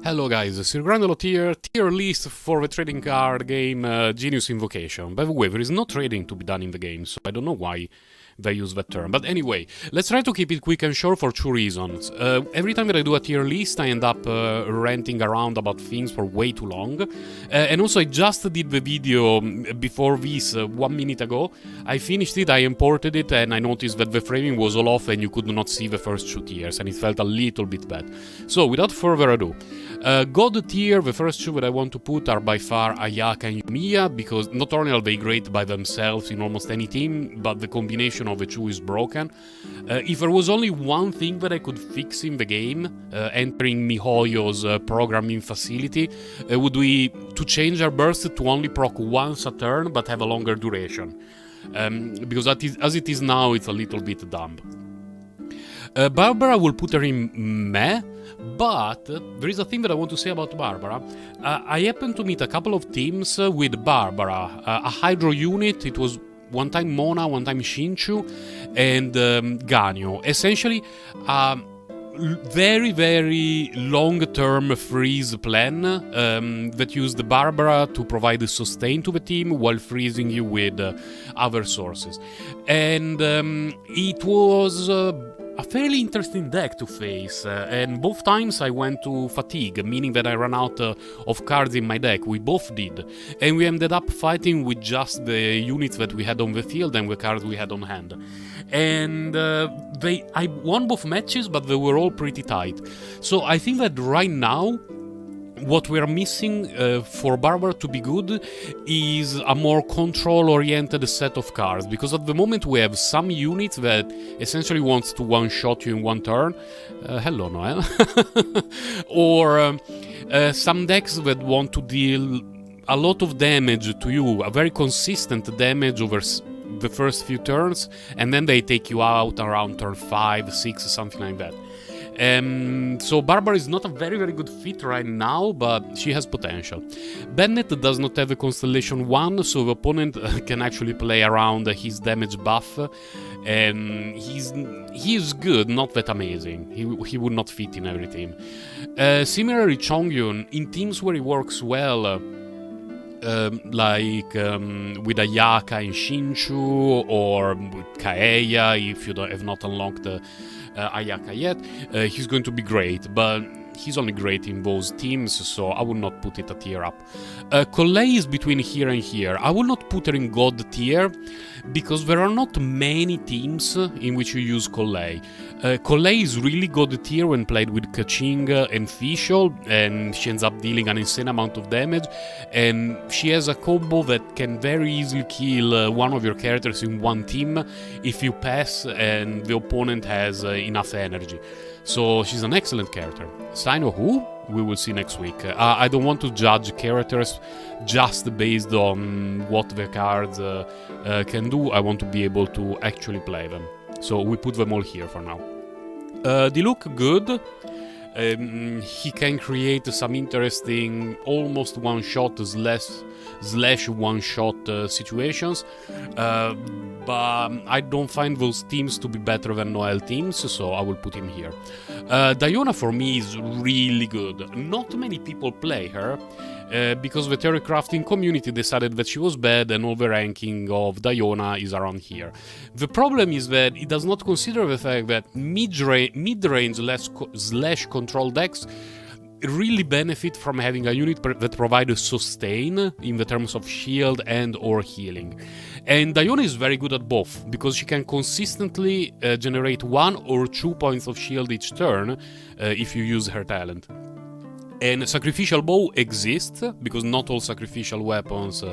Hello guys, Sir Grandolot here, tier list for the trading card game Genius Invocation. By the way, there is no trading to be done in the game, so I don't know why they use that term. But anyway, let's try to keep it quick and short for two reasons. Every time that I do a tier list, I end up ranting around about things for way too long. And also, I just did the video before this 1 minute ago. I finished it, I imported it, and I noticed that the framing was all off and you could not see the first two tiers, and it felt a little bit bad. So, without further ado, God tier, the first two that I want to put are by far Ayaka and Yumiya, because not only are they great by themselves in almost any team, but the combination of the two is broken. If there was only one thing that I could fix in the game, entering Mihoyo's programming facility, would be to change our burst to only proc once a turn, but have a longer duration. Because as it is now, it's a little bit dumb. Barbara will put her in meh, but there is a thing that I want to say about Barbara. I happened to meet a couple of teams with Barbara, a Hydro unit. It was one time Mona, one time Shinshu, and Ganyo. Essentially, very, very long-term freeze plan that used Barbara to provide a sustain to the team while freezing you with other sources. And it was a fairly interesting deck to face, and both times I went to fatigue, meaning that I ran out of cards in my deck. We both did, and we ended up fighting with just the units that we had on the field and the cards we had on hand. And I won both matches, but they were all pretty tight. So I think that right now, what we're missing for Barbara to be good is a more control-oriented set of cards, because at the moment we have some units that essentially wants to one-shot you in one turn. Hello, Noel. Or some decks that want to deal a lot of damage to you, a very consistent damage over the first few turns, and then they take you out around turn 5, 6, something like that. So Barbara is not a very, very good fit right now, but she has potential. Bennett does not have a Constellation 1, so the opponent can actually play around his damage buff, and he's good, not that amazing. He would not fit in every team. Similarly, Chongyun, in teams where he works well, like with Ayaka in Shinshu, or with Kaeya if you have not unlocked Ayaka yet, he's going to be great, but he's only great in those teams, so I will not put it a tier up. Collei is between here and here. I will not put her in God tier, because there are not many teams in which you use Collei. Collei is really God tier when played with Kaching and Fischl, and she ends up dealing an insane amount of damage, and she has a combo that can very easily kill one of your characters in one team if you pass and the opponent has enough energy. So she's an excellent character. Sign of who? We will see next week. I don't want to judge characters just based on what the cards can do. I want to be able to actually play them. So we put them all here for now. They look good. He can create some interesting almost one-shot slash one-shot situations, but I don't find those teams to be better than Noel teams, so I will put him here. Diona for me is really good. Not many people play her, because the theory crafting community decided that she was bad and all the ranking of Diona is around here. The problem is that it does not consider the fact that mid-range slash control decks really benefit from having a unit that provides sustain in the terms of shield and or healing. And Diona is very good at both, because she can consistently generate 1 or 2 points of shield each turn if you use her talent. And Sacrificial Bow exists, because not all sacrificial weapons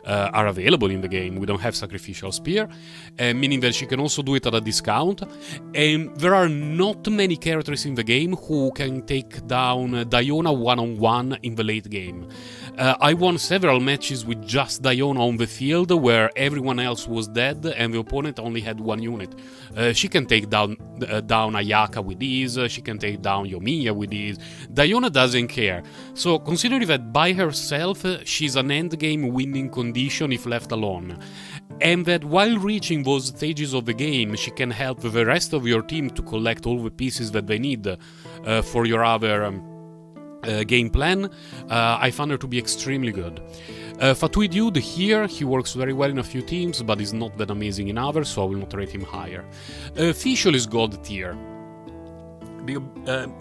are available in the game. We don't have Sacrificial Spear, meaning that she can also do it at a discount. And there are not many characters in the game who can take down Diona one-on-one in the late game. I won several matches with just Diona on the field where everyone else was dead and the opponent only had one unit. She can take down Ayaka with ease, she can take down Yomiya with ease. Diona doesn't care. So considering that by herself she's an endgame winning condition if left alone, and that while reaching those stages of the game she can help the rest of your team to collect all the pieces that they need for your other game plan, I found her to be extremely good. Geodude here, he works very well in a few teams, but is not that amazing in others, so I will not rate him higher. Fischl is God tier.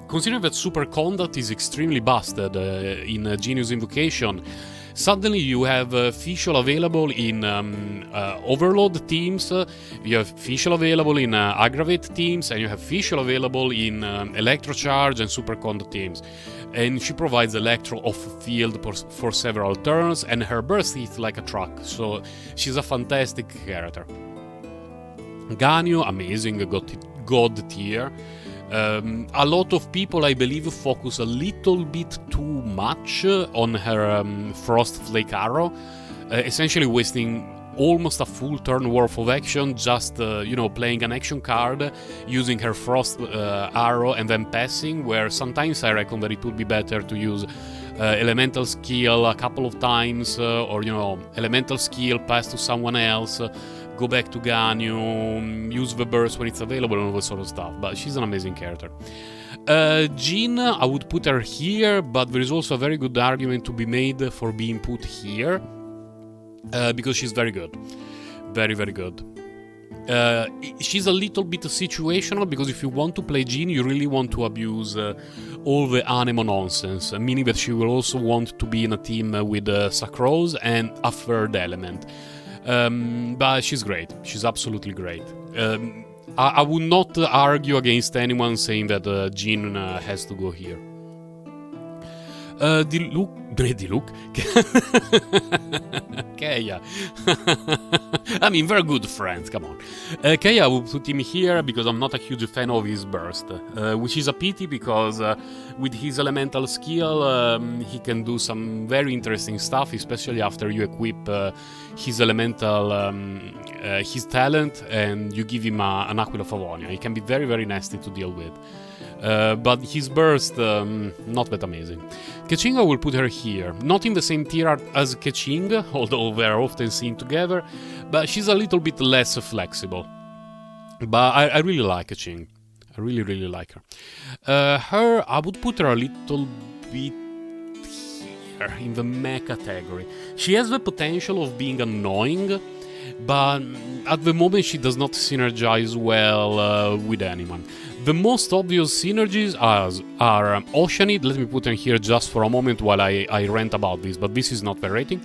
Considering that Super Conduct is extremely busted in Genius Invocation, suddenly you have Fischl available in Overload teams, you have Fischl available in Aggravate teams, and you have Fischl available in Electrocharge and Super Conduct teams. And she provides Electro off field for several turns, and her burst hits like a truck, so she's a fantastic character. Ganyu, amazing, God tier. A lot of people, I believe, focus a little bit too much on her Frost Flake arrow, essentially wasting almost a full turn worth of action just, playing an action card, using her Frost arrow and then passing, where sometimes I reckon that it would be better to use Elemental Skill a couple of times, or, Elemental Skill, pass to someone else, go back to Ganyu, use the burst when it's available and all that sort of stuff, but she's an amazing character. Jean, I would put her here, but there is also a very good argument to be made for being put here, because she's very good. Very, very good. She's a little bit situational, because if you want to play Jean, you really want to abuse all the Anemo nonsense, meaning that she will also want to be in a team with Sacrose and a third element. But she's great. She's absolutely great. I would not argue against anyone saying that Jean has to go here. Diluc? Keia. I mean, very good friends, come on. Keia, I will put him here because I'm not a huge fan of his burst, which is a pity because with his elemental skill, he can do some very interesting stuff, especially after you equip his elemental, his talent, and you give him an Aquila Favonia. He can be very, very nasty to deal with. But his burst, not that amazing. Keqing, I will put her here. Not in the same tier as Keqing, although they are often seen together, but she's a little bit less flexible. But I really like Keqing. I really, really like her. I would put her a little bit here, in the meh category. She has the potential of being annoying, but at the moment she does not synergize well with anyone. The most obvious synergies are Oceanid, let me put them here just for a moment while I rant about this, but this is not the rating,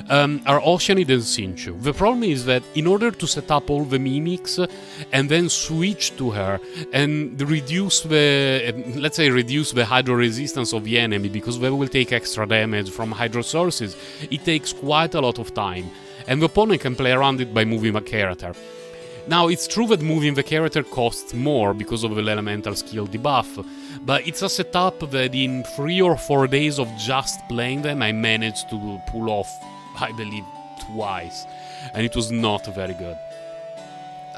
are Oceanid and Shinshu. The problem is that in order to set up all the mimics and then switch to her and reduce the hydro resistance of the enemy, because they will take extra damage from hydro sources, it takes quite a lot of time, and the opponent can play around it by moving a character. Now, it's true that moving the character costs more because of the elemental skill debuff, but it's a setup that in 3 or 4 days of just playing them, I managed to pull off, I believe, twice, and it was not very good.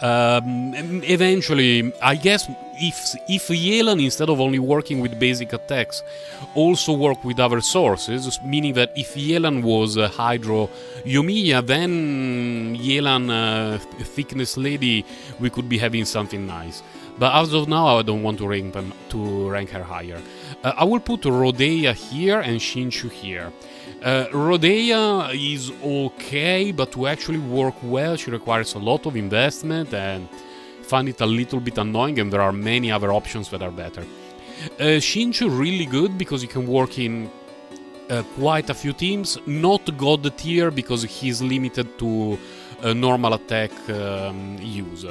Eventually, I guess if Yelan, instead of only working with basic attacks, also work with other sources, meaning that if Yelan was Hydro Yomiya, then Yelan Thickness Lady, we could be having something nice. But as of now, I don't want to rank her higher. I will put Rodea here and Shinshu here. Rodea is okay, but to actually work well, she requires a lot of investment and find it a little bit annoying, and there are many other options that are better. Shinshu really good because he can work in quite a few teams, not God tier because he's limited to normal attack use.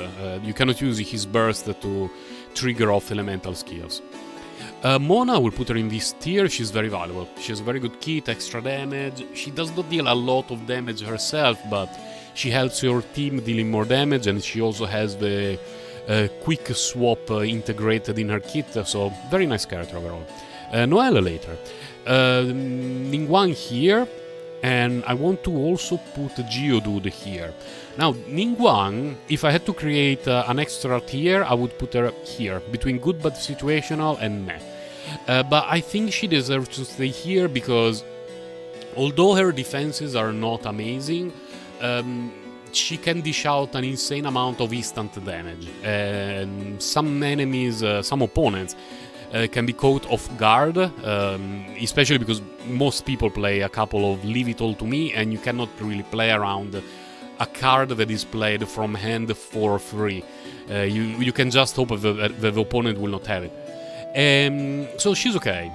You cannot use his burst to trigger off elemental skills. Mona, will put her in this tier, she's very valuable. She has a very good kit, extra damage. She does not deal a lot of damage herself, but she helps your team dealing more damage, and she also has the quick swap integrated in her kit, so very nice character overall. Noel later. Ningguang here, and I want to also put Geodude here. Now, Ningguang, if I had to create an extra tier, I would put her here, between good but situational and meh. But I think she deserves to stay here because, although her defenses are not amazing, she can dish out an insane amount of instant damage. And some enemies, some opponents, can be caught off guard, especially because most people play a couple of Leave It All to Me, and you cannot really play around a card that is played from hand for free. You can just hope that the opponent will not have it. So she's okay.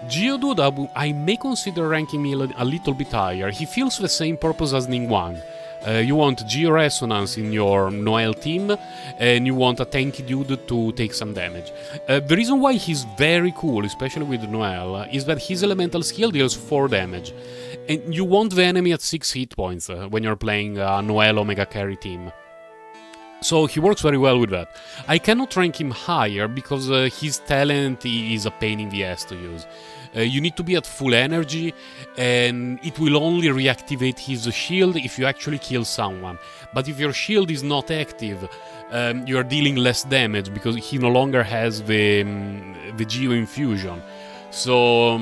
Geodude, I may consider ranking me a little bit higher. He fills the same purpose as Ningguang. You want Geo-Resonance in your Noel team, and you want a tanky dude to take some damage. The reason why he's very cool, especially with Noel, is that his elemental skill deals 4 damage. And you want the enemy at 6 hit points when you're playing a Noel Omega Carry team. So he works very well with that. I cannot rank him higher because his talent is a pain in the ass to use. You need to be at full energy, and it will only reactivate his shield if you actually kill someone. But if your shield is not active, you're dealing less damage because he no longer has the Geo Infusion. So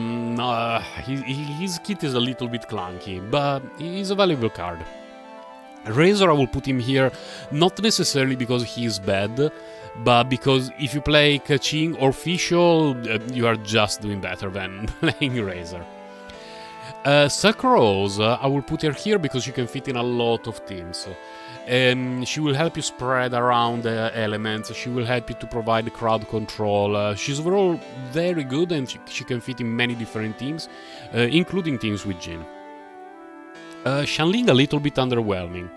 his kit is a little bit clunky, but he's a valuable card. Razor, I will put him here, not necessarily because he is bad, but because if you play Kaching or Fischl, you are just doing better than playing Razor. Sucrose, I will put her here because she can fit in a lot of teams. She will help you spread around elements, she will help you to provide crowd control. She's overall very good, and she can fit in many different teams, including teams with Jin. Xianling, a little bit underwhelming.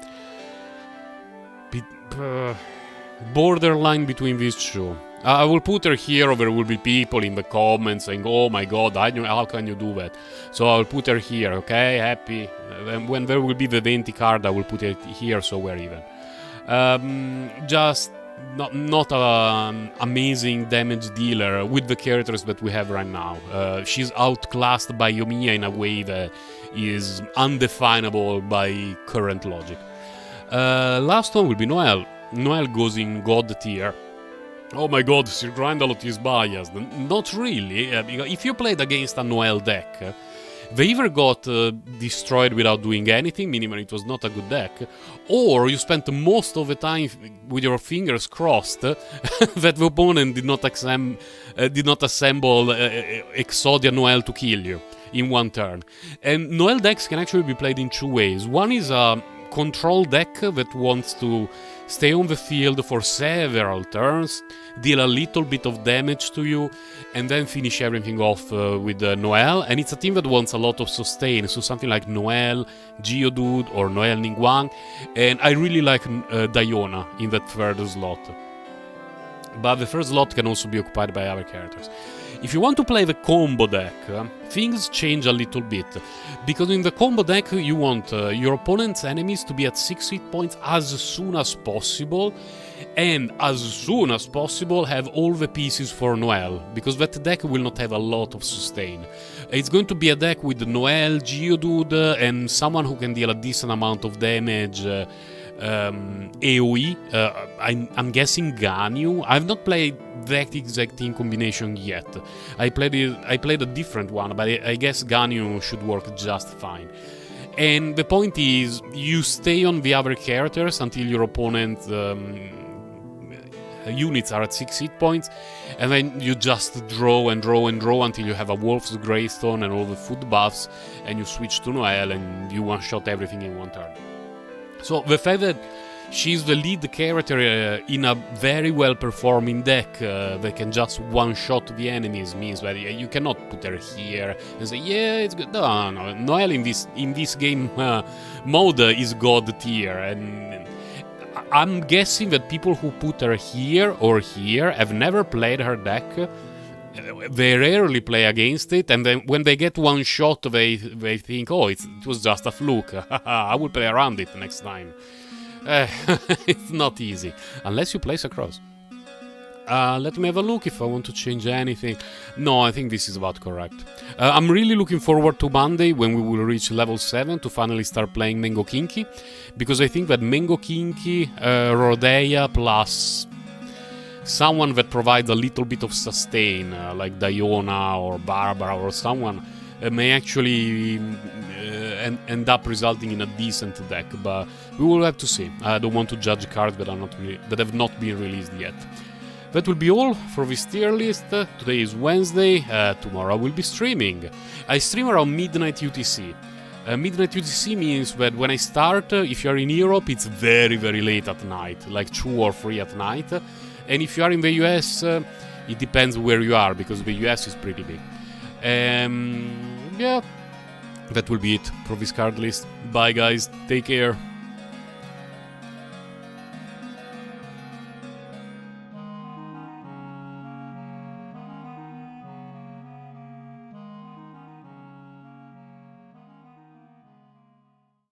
Borderline between these two. I will put her here, or there will be people in the comments saying, oh my god, how can you do that? So I will put her here, okay? Happy. When there will be the Venti card, I will put it here, so we're even. Just not an amazing damage dealer with the characters that we have right now. She's outclassed by Yoimiya in a way that is undefinable by current logic. Last one will be Noel. Noel goes in God tier. Oh my god, Sir Grindalot is biased. Not really, because if you played against a Noel deck, they either got destroyed without doing anything, meaning it was not a good deck, or you spent most of the time with your fingers crossed that the opponent did not assemble Exodia Noel to kill you in one turn. And Noel decks can actually be played in 2 ways. One is a control deck that wants to stay on the field for several turns, deal a little bit of damage to you, and then finish everything off with Noel. And it's a team that wants a lot of sustain, so something like Noel, Geodude, or Noel Ningguang. And I really like Diona in that third slot. But the first slot can also be occupied by other characters. If you want to play the combo deck, things change a little bit, because in the combo deck you want your opponent's enemies to be at 6 hit points as soon as possible, and as soon as possible have all the pieces for Noel, because that deck will not have a lot of sustain. It's going to be a deck with Noel, Geodude, and someone who can deal a decent amount of damage, AoE, I'm guessing Ganyu. I've not played that exact team combination yet. I played a different one, but I guess Ganyu should work just fine. And the point is, you stay on the other characters until your opponent's units are at 6 hit points, and then you just draw and draw and draw until you have a Wolf's Greystone and all the food buffs, and you switch to Noel and you one-shot everything in one turn. So the fact that she's the lead character in a very well-performing deck that can just one-shot the enemies means that you cannot put her here and say, yeah, it's good. No. Noel in this game mode is god tier, and I'm guessing that people who put her here or here have never played her deck. They rarely play against it, and then when they get one shot, they think, oh, it was just a fluke. I will play around it next time. It's not easy, unless you place across. Let me have a look if I want to change anything. No, I think this is about correct. I'm really looking forward to Monday when we will reach level 7 to finally start playing Mango Kinky, because I think that Mango Kinky, Rodea plus someone that provides a little bit of sustain, like Diona or Barbara or someone, may actually end up resulting in a decent deck, but we will have to see. I don't want to judge cards that have not been released yet. That will be all for this tier list. Today is Wednesday, tomorrow I will be streaming. I stream around midnight UTC. Midnight UTC means that when I start, if you are in Europe, it's very, very late at night, like 2 or 3 at night. And if you are in the US, it depends where you are, because the US is pretty big. Yeah, that will be it for this card list. Bye guys, take care.